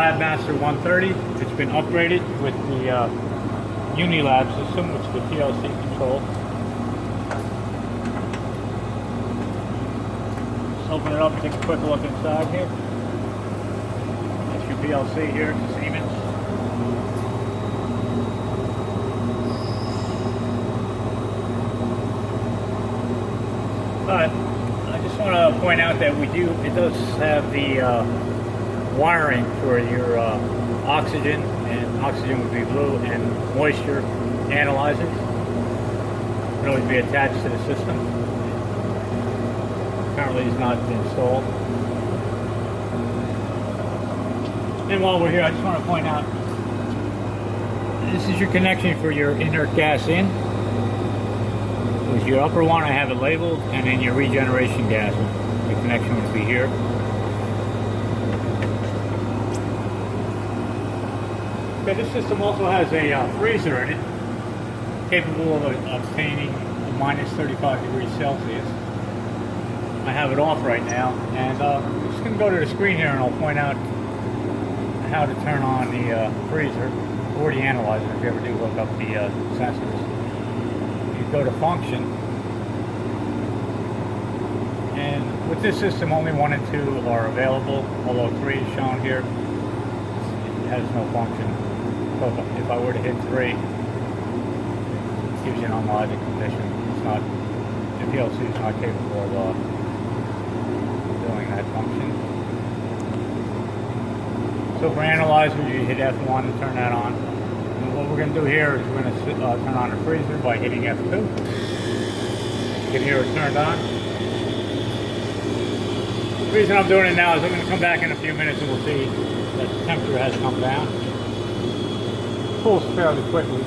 Labmaster 130. It's been upgraded with the Unilab system, which is the PLC control. Just open it up and take a quick look inside here. That's your PLC here, it's Siemens. I just want to point out that it does have the wiring for your oxygen, and oxygen would be blue, and moisture analyzers can always be attached to the system. Currently it's not installed. And while we're here, I just want to point out, this is your connection for your inert gas in. With your upper one, I have it labeled, and then your regeneration gas, the connection would be here. Okay, this system also has a freezer in it, capable of obtaining minus 35 degrees Celsius. I have it off right now, and I'm just going to go to the screen here and I'll point out how to turn on the freezer or the analyzer if you ever do look up the sensors. You go to function, and with this system only 1 and 2 are available, although 3 is shown here. It has no function. So if I were to hit 3, it gives you an unlogic condition. It's not, the PLC is not capable of doing that function. So for analyzer, you hit F1 to turn that on. And what we're going to do here is we're going to turn on the freezer by hitting F2. You can hear it turned on. The reason I'm doing it now is I'm going to come back in a few minutes and we'll see that the temperature has come down. It cools fairly quickly.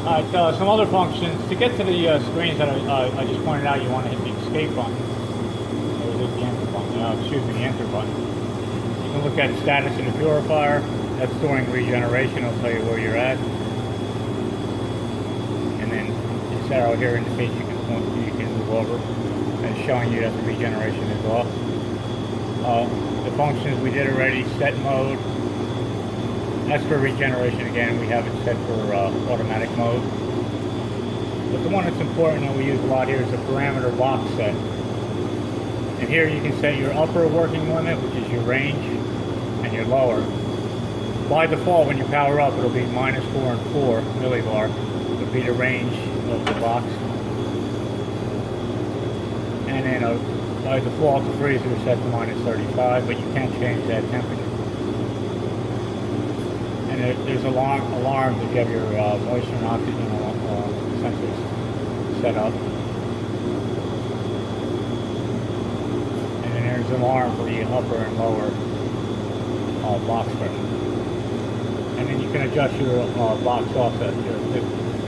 Alright, some other functions. To get to the screens that I just pointed out, you want to hit the escape button. Or is it the enter button? Excuse me, the enter button. You can look at status in the purifier. That's storing regeneration. It'll tell you where you're at. And then this arrow here indicates you can move over. And it's showing you that the regeneration is off. The functions we did already, set mode. That's for regeneration again. We have it set for automatic mode. But the one that's important that we use a lot here is the parameter box set. And here you can set your upper working limit, which is your range, and your lower. By default, when you power up, it'll be minus 4 and 4 millibar. It'll be the range of the box. And then by default, the freezer is set to minus 35, but you can change that temperature. And there's alarms if you have your moisture and oxygen sensors set up. And then there's an alarm for the upper and lower box pressure. And then you can adjust your box offset here too.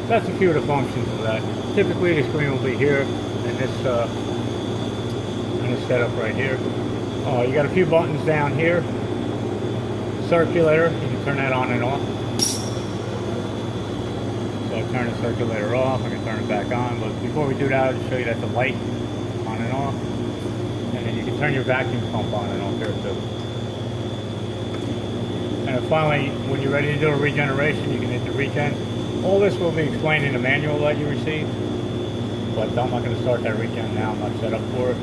That's a few of the functions of that. Typically the screen will be here, and this setup right here. You got a few buttons down here. Circulator, you can turn that on and off. So I turn the circulator off, I can turn it back on, but before we do that, I'll just show you that the light on and off. And then you can turn your vacuum pump on and off here too. And then finally, when you're ready to do a regeneration, you can hit the regen. All this will be explained in the manual that you receive, but I'm not going to start that regen now, I'm not set up for it.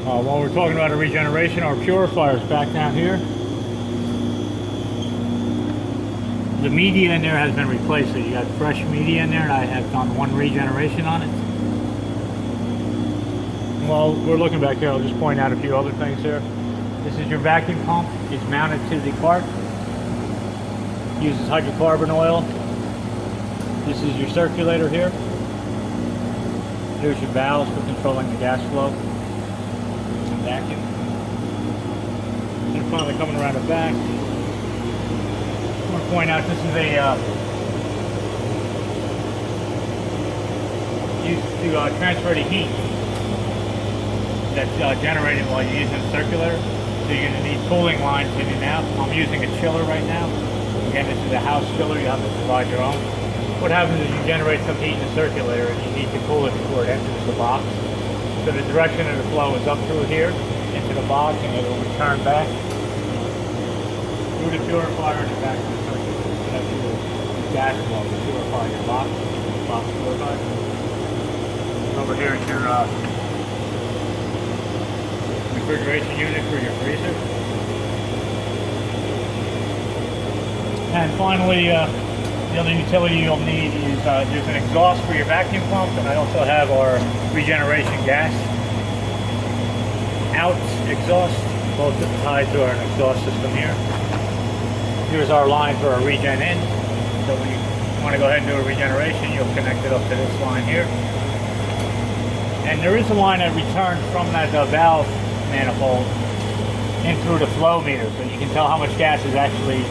While we're talking about a regeneration, our purifier is back down here. The media in there has been replaced, so you got fresh media in there, and I have done 1 regeneration on it. And while we're looking back here, I'll just point out a few other things here. This is your vacuum pump. It's mounted to the cart. It uses hydrocarbon oil. This is your circulator here. Here's your valves for controlling the gas flow and vacuum. And finally, coming around the back, I want to point out this is used to transfer the heat that's generated while you're using the circulator. So you're going to need cooling lines in and out. I'm using a chiller right now. Again, this is a house chiller. You have to provide your own. What happens is you generate some heat in the circulator and you need to cool it before it enters the box. So the direction of the flow is up through here into into the box and it will return back through the purifier and back to the circuit. That's your gas flow to purify your box purifier. Over here is your refrigeration unit for your freezer. And finally, the other utility you'll need is there's an exhaust for your vacuum pump, and I also have our regeneration gas out exhaust, both tied to our exhaust system here. Here's our line for our regen in. So when you want to go ahead and do a regeneration, you'll connect it up to this line here. And there is a line that returns from that valve manifold in through the flow meter, so you can tell how much gas is actually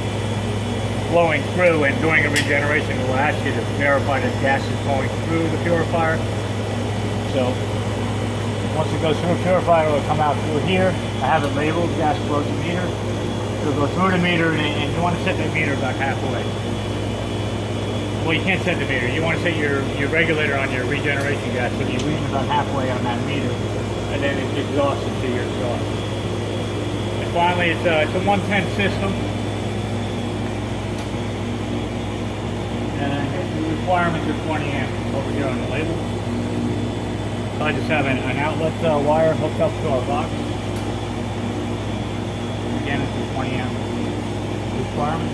flowing through, and during a regeneration it will ask you to verify that gas is going through the purifier. So once it goes through a purifier, it will come out through here. I have it labeled gas flow to meter. It'll go through the meter, and you want to set the meter about halfway. Well, you can't set the meter. You want to set your regulator on your regeneration gas, so you leave it about halfway on that meter, and then it's exhausted to your exhaust. And finally, it's a 110 system. And the requirements are 20 amps over here on the label. So I just have an outlet wire hooked up to our box. Again, it's a 20 amp requirement.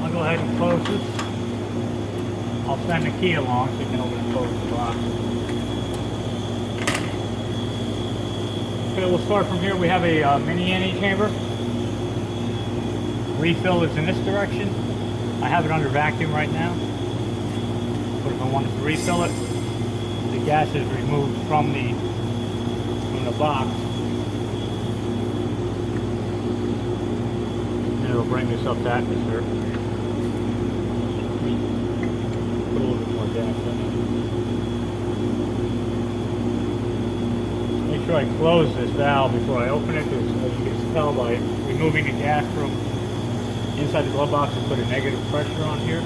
I'll go ahead and close this. I'll send the key along so you can open and close the box. Okay, we'll start from here. We have a mini NE chamber. Refill is in this direction. I have it under vacuum right now. But if I wanted to refill it, the gas is removed from the box. And it'll bring this up to atmosphere. Put a little bit more gas in. Make sure I close this valve before I open it, because as you can tell by removing the gas from inside the glove box, and put a negative pressure on here.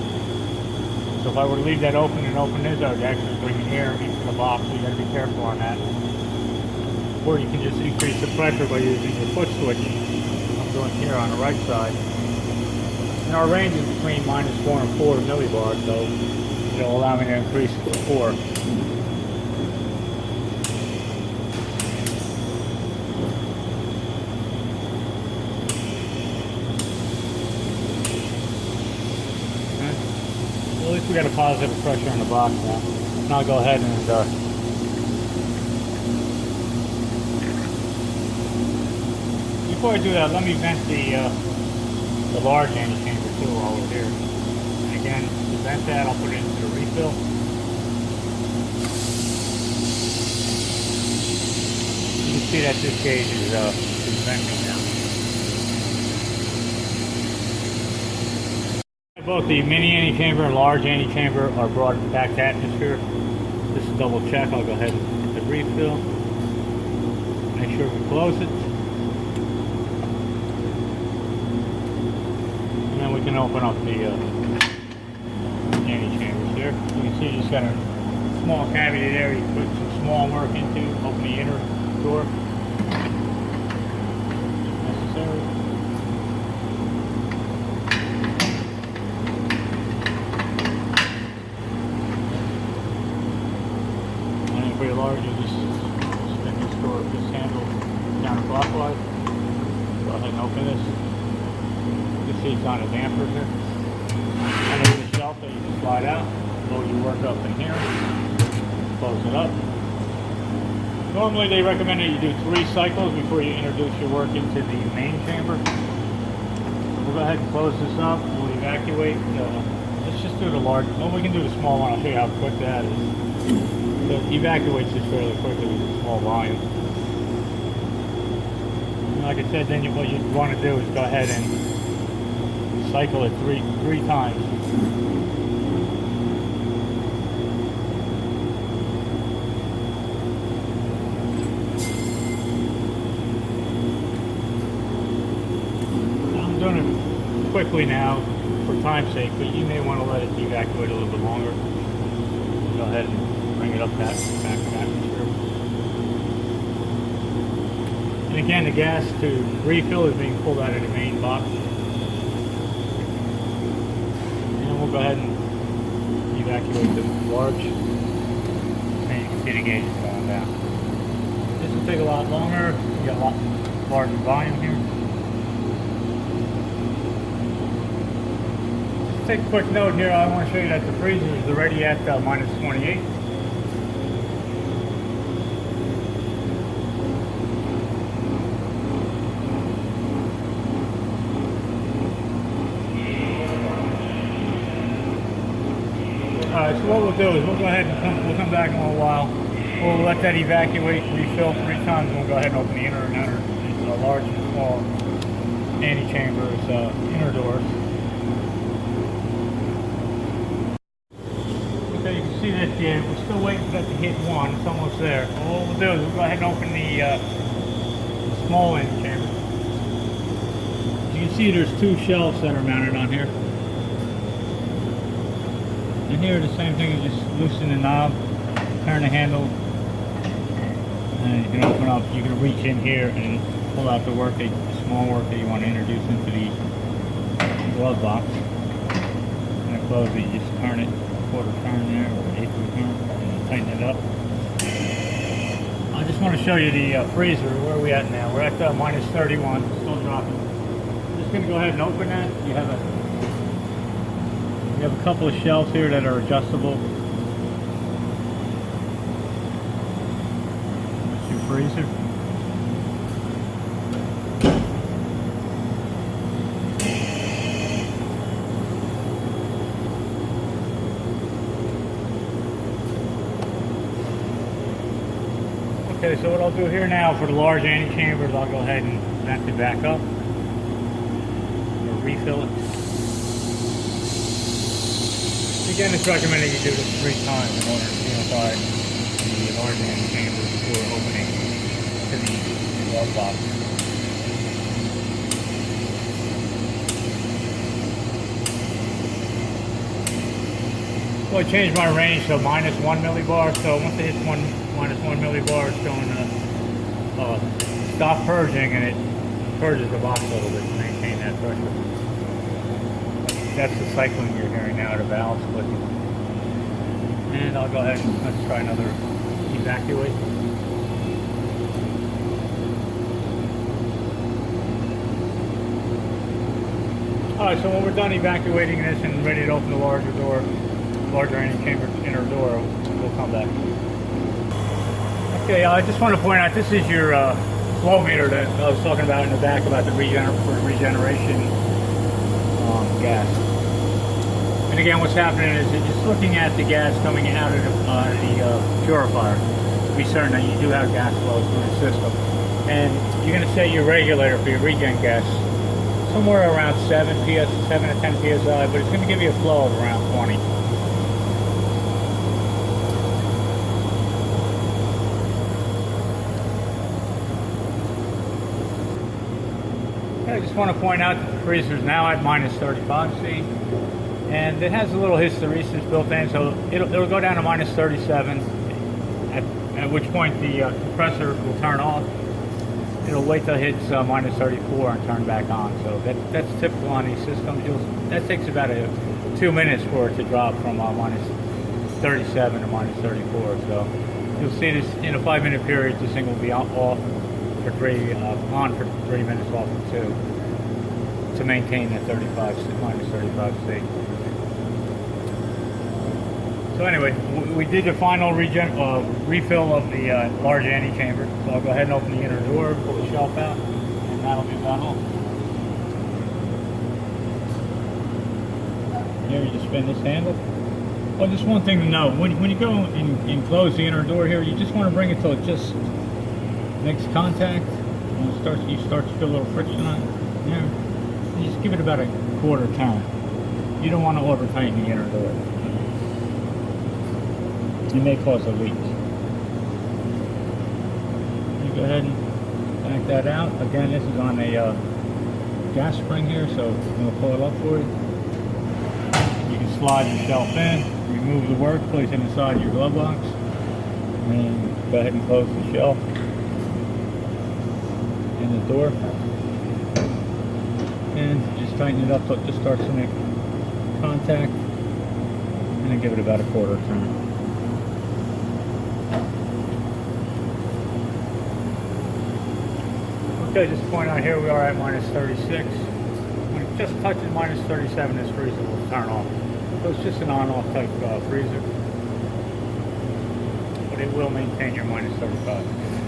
So if I were to leave that open and open this, I would actually bring air into the box, so you got to be careful on that. Or you can just increase the pressure by using your foot switch. I'm doing here on the right side. And our range is between -4 and 4 millibars, so it'll allow me to increase it to 4. At least we got a positive pressure on the box now. Now I'll go ahead and before I do that, let me vent the large NE chamber too while we're here. And again, to vent that, I'll put it into the refill. You can see that this gauge is venting now. Both the mini NE chamber and large NE chamber are brought back to atmosphere. Just to double check, I'll go ahead and hit refill. Make sure we close it. And then we can open up the NE chambers here. You can see you just got a small cavity there. You put some small work into, open the inner door. If necessary. Very large, you just spin this door, this handle counterclockwise. Go ahead and open this. You can see it's on a damper here. And there's a shelf that you can slide out, load your work up in here, close it up. Normally they recommend that you do 3 cycles before you introduce your work into the main chamber. We'll go ahead and close this up. We'll evacuate. Let's just do the large. Well, we can do the small one. I'll show you how quick that is. So it evacuates this fairly quickly with a small volume. And like I said, then what you want to do is go ahead and cycle it three times. I'm doing it quickly now for time's sake, but you may want to let it evacuate a little bit longer. Go ahead and bring it up back to atmosphere. And again, the gas to refill is being pulled out of the main box. And we'll go ahead and evacuate the large. And you can see the gauges going down. This will take a lot longer. You got a lot larger volume here. Just take a quick note here. I want to show you that the freezer is already at minus 28. Alright, so what we'll do is we'll go ahead and come back in a little while. We'll let that evacuate, refill 3 times, and we'll go ahead and open the inner and outer, large and small antechambers, inner doors. Okay, you can see that we're still waiting for that to hit 1. It's almost there. So what we'll do is we'll go ahead and open the small antechamber. As you can see, there's 2 shelves that are mounted on here. And here, the same thing, you just loosen the knob, turn the handle, and you can open up, you can reach in here and pull out the small work that you want to introduce into the glove box. And to close it, you just turn it, quarter turn there, or 1/8 turn, and tighten it up. I just want to show you the freezer. Where are we at now? We're at minus 31, still dropping. I'm just going to go ahead and open that. You have a couple of shelves here that are adjustable. That's your freezer. Okay, so what I'll do here now for the large antechambers, I'll go ahead and vent it back up or refill it. Again, it's recommended you do this 3 times in order to unify the large antechamber before opening to the glove box. Well, I changed my range to minus 1 millibar, so once it hits minus 1 millibar, it's going to stop purging, and it purges the box a little bit to maintain that pressure. That's the cycling you're hearing now, the valve clicking. And I'll go ahead and let's try another evacuate. Alright, so when we're done evacuating this and ready to open the larger antechamber inner door, we'll come back. Okay, I just want to point out, this is your flow meter that I was talking about in the back about the regeneration gas. And again, what's happening is it's just looking at the gas coming out of the purifier to be certain that you do have gas flow through the system. And you're going to set your regulator for your regen gas somewhere around 7 to 10 psi, but it's going to give you a flow of around 20. I just want to point out that the freezer is now at minus 35 C, and it has a little hysteresis built in, so it'll go down to minus 37, at which point the compressor will turn off. It'll wait till it hits minus 34 and turn back on. So that's typical on these systems. That takes about 2 minutes for it to drop from minus 37 to minus 34. So you'll see this in a 5-minute period. This thing will be off for 3, on for 3 minutes, off for 2, to maintain that minus 35 C. So anyway, we did the final refill of the large antechamber. So I'll go ahead and open the inner door, pull the shelf out, and that'll be about all. Here you just spin this handle. Well, just one thing to note, when you go and close the inner door here, you just want to bring it till it just makes contact. When you start to feel a little friction on it. Yeah, you just give it about a quarter turn. You don't want to over tighten the inner door. It may cause a leak. You go ahead and back that out. Again, this is on a gas spring here, so we'll pull it up for you. You can slide your shelf in, remove the work, place it inside your glove box, and then go ahead and close the shelf. in the door. And just tighten it up till it just starts to make contact. And then give it about a quarter turn. Okay, just point out here we are at minus 36. When it just touches minus 37, this freezer will turn off. So it's just an on-off type freezer. But it will maintain your minus 35.